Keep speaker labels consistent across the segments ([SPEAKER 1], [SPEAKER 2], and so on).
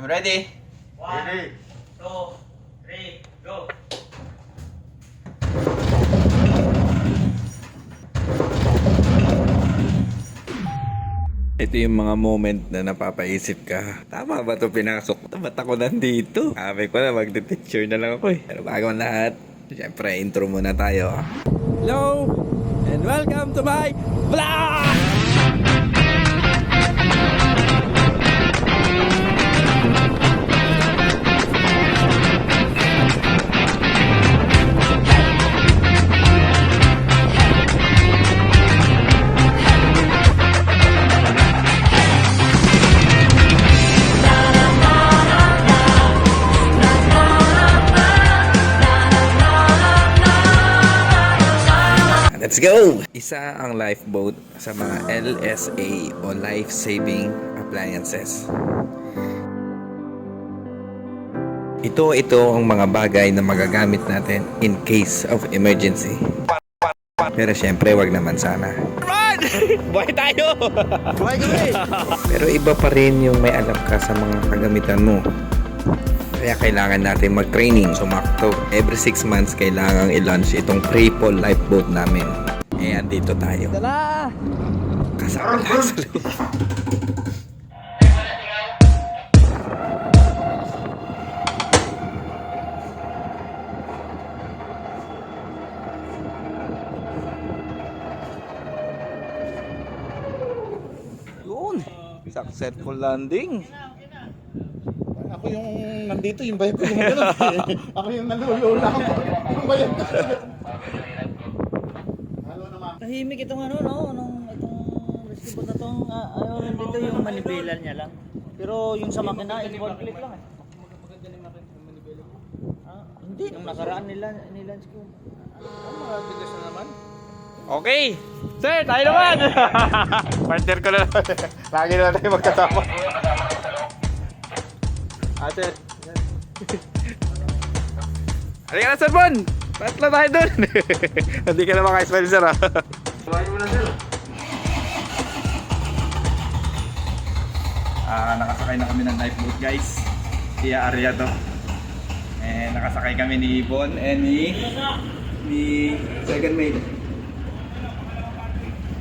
[SPEAKER 1] I'm ready.
[SPEAKER 2] Ready.
[SPEAKER 3] 2, 3, go!
[SPEAKER 1] Ito yung mga moment na napapaisip ka. Tama ba ito pinasok? Ba't ako nandito? Sabi ko na magde-teacher na lang ako eh. Pero bago ang lahat, syempre intro muna tayo. Hello! And welcome to my vlog! Let's go! Isa ang lifeboat sa mga LSA o Life Saving Appliances. Ito ang mga bagay na magagamit natin in case of emergency. Pero syempre, wag naman sana. Run! Buhay tayo! Buhay kami! Pero iba pa rin yung may alam ka sa mga kagamitan mo. Kaya kailangan natin mag-training sumakto. Every 6 months kailangan i-launch itong Cripple Lifeboat namin. Eh, andito tayo. Tala! Kasama lang sa loob. Yun! Successful landing.
[SPEAKER 2] Ako yung nandito, yung bayad ko yung gano'n. Ako yung nalulula ako. Yung bayad ko. Halo naman.
[SPEAKER 3] Tahimik itong itong rescue boat na itong, ayaw rin dito yung manibilan niya lang. Pero yung sa makina, it's one click lang eh.
[SPEAKER 2] Maganda na yung manibela ko.
[SPEAKER 3] Hindi, nung nakaraan nila ko.
[SPEAKER 2] Matigas na naman.
[SPEAKER 1] Okay! Sir, tayo naman! Partner ko na naman. Lagi na tayo magkasama. Ate. Halika na, Sir Bon! Tatlo tayo dun! Hindi ka na maka-smile, sir, ha?
[SPEAKER 2] Kumain mo na, sir.
[SPEAKER 1] Nakasakay na kami ng lifeboat, guys. Kaya area to. Eh, nakasakay kami ni Bon and ni second mate.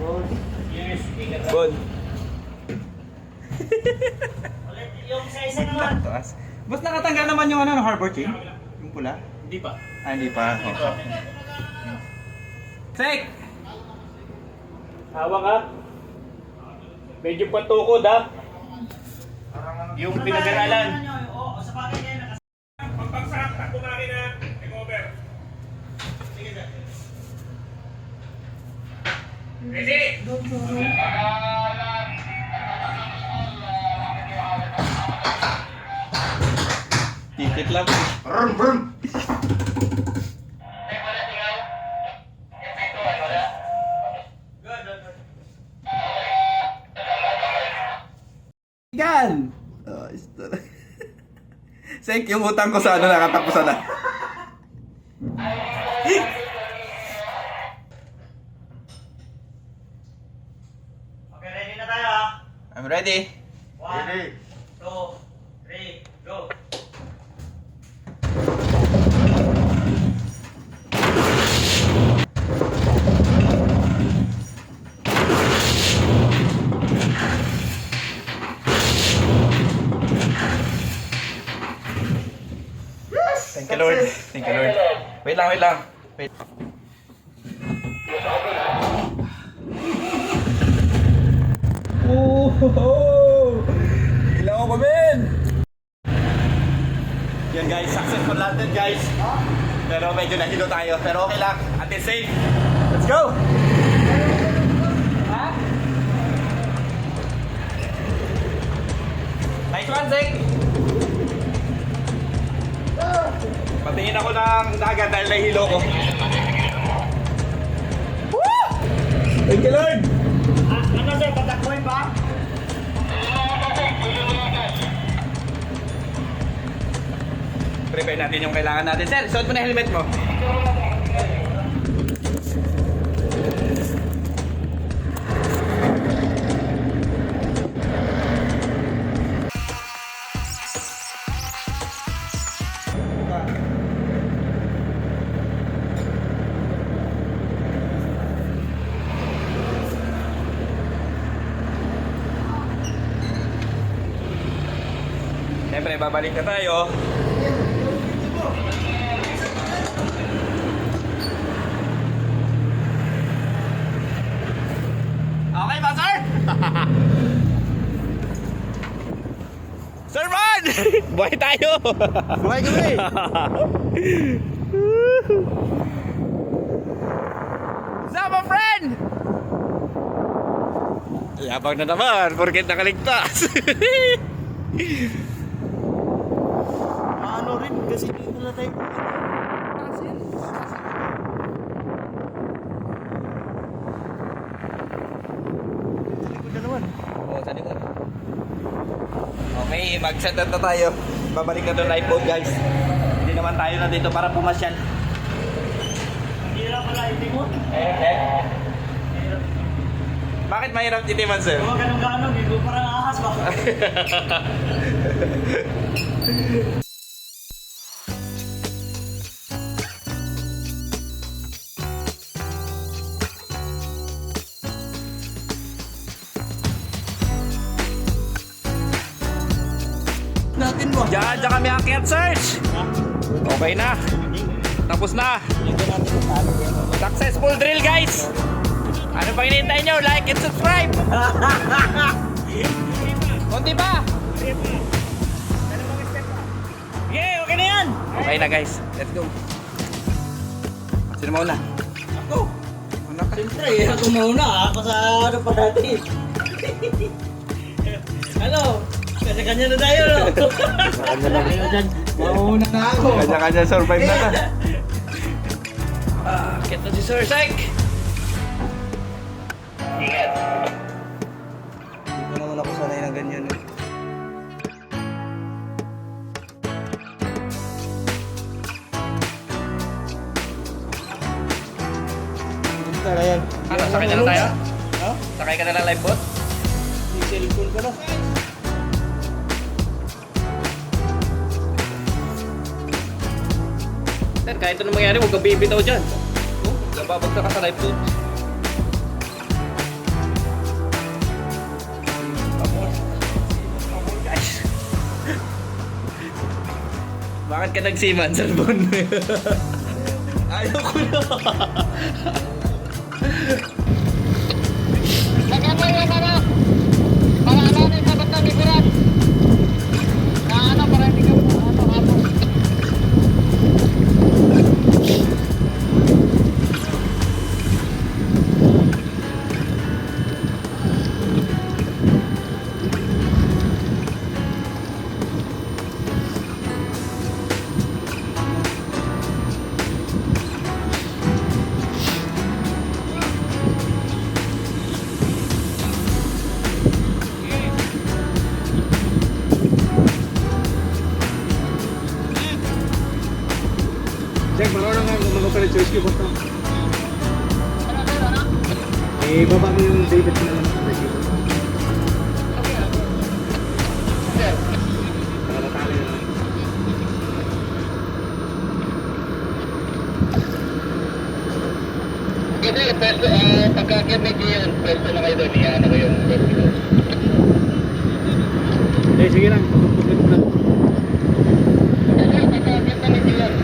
[SPEAKER 1] Bon.
[SPEAKER 3] Yung isa naman.
[SPEAKER 1] Taas. Boss, nakatanggal naman yung harbor chain? Yung pula?
[SPEAKER 2] Hindi pa.
[SPEAKER 1] Ah, hindi pa. Sek!
[SPEAKER 3] Hawa ka. Medyo patukod ha. Yung pinag-aralan.
[SPEAKER 4] Pagpagsak, takbo makina, take over. Sige sir. Ready?
[SPEAKER 1] Titit lang.
[SPEAKER 2] Brum, brum.
[SPEAKER 1] Gan! Oh, ito. Sek, yung utang ko sa nakatapusan na.
[SPEAKER 3] Okay, ready na tayo ha.
[SPEAKER 1] I'm ready.
[SPEAKER 3] 1,
[SPEAKER 2] Ready.
[SPEAKER 3] 2, 3, go!
[SPEAKER 1] Thank you, Lord. Thank you, Lord. Wait lang. Wait. Oh! Ilaw ko, men! Yan, guys. Successful landed, guys. Pero medyo nahilo tayo. Pero okay lang. Atin safe. Let's go! Nice one, Zek! Patingin ako ng dagat dahil nahilo ko. Woo! Thank you, Lord!
[SPEAKER 3] Ano sir, patakboy ba?
[SPEAKER 1] Prepare natin yung kailangan natin. Sir, suot mo na helmet mo. Siyempre, babalik na tayo. Okay ba, sir? Sir Man! Buhay tayo!
[SPEAKER 3] Buhay kami!
[SPEAKER 1] Sama, friend! Yabang na naman, porket nakaligtas.
[SPEAKER 3] Ano rin, kasi dito na tayo. Likod na naman.
[SPEAKER 1] Oo, sa likod. Okay, mag-set up na tayo. Babalik na doon live boat, guys. Hindi naman tayo na dito para pumasyal.
[SPEAKER 3] Ang hirap pala, hindi mo.
[SPEAKER 1] Bakit mahirap titiman, sir?
[SPEAKER 3] Huwag ganun-ganon, hindi ko parang ahas ba? Natin mo.
[SPEAKER 1] Diyan kami akyat, search! Okay na. Tapos na. Successful drill, guys! Ano pang hinihintay nyo? Like and subscribe! Kunti pa!
[SPEAKER 3] Okay, okay na yan!
[SPEAKER 1] Okay na, guys. Let's go. Sino mauna?
[SPEAKER 3] Ako! Siyempre, ako mauna. Ako sa ano pa natin. Ano? Kanya-kanya na tayo, no? Kanya-kanya dyan. Mauna na ako.
[SPEAKER 1] Kanya-kanya survive na na. Get na si Sir Syke. Ingat.
[SPEAKER 3] Hindi naman ako sanay ng ganyan. Tara yan.
[SPEAKER 1] Ano, sakay na lang tayo?
[SPEAKER 3] Ha?
[SPEAKER 1] Sakay ka na lang live boat?
[SPEAKER 3] May cellphone ka na.
[SPEAKER 1] Sir, kahit anong mangyari, huwag kang bibitaw dyan. Oh, nababagsak ka sa live boat. Guys. Bakit ka nagsiman, Sir Bon? Ayaw ko na.
[SPEAKER 2] Check, marunong nga kung magpapala choice ko basta. Eh, baba mo yung David na lang sa choice ko. Para matali na lang.
[SPEAKER 5] Kasi, pwesto, pagka-medyo yun, pwesto na kayo doon, iyan ko yung pwesto.
[SPEAKER 2] Eh, sige lang, pagpapagod ko lang.
[SPEAKER 5] Kasi, pagka-medyo yun,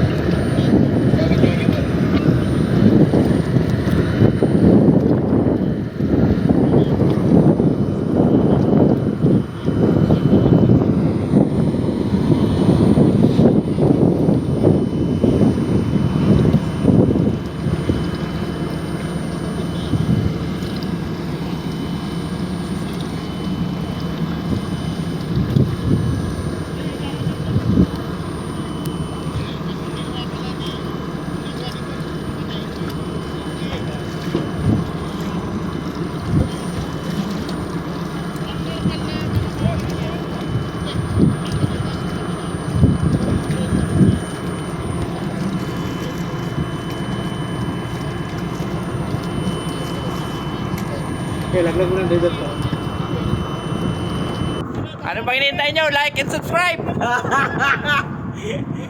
[SPEAKER 2] Okay, laglag mo ng David to.
[SPEAKER 1] Ano pang hinihintay nyo? Like and subscribe!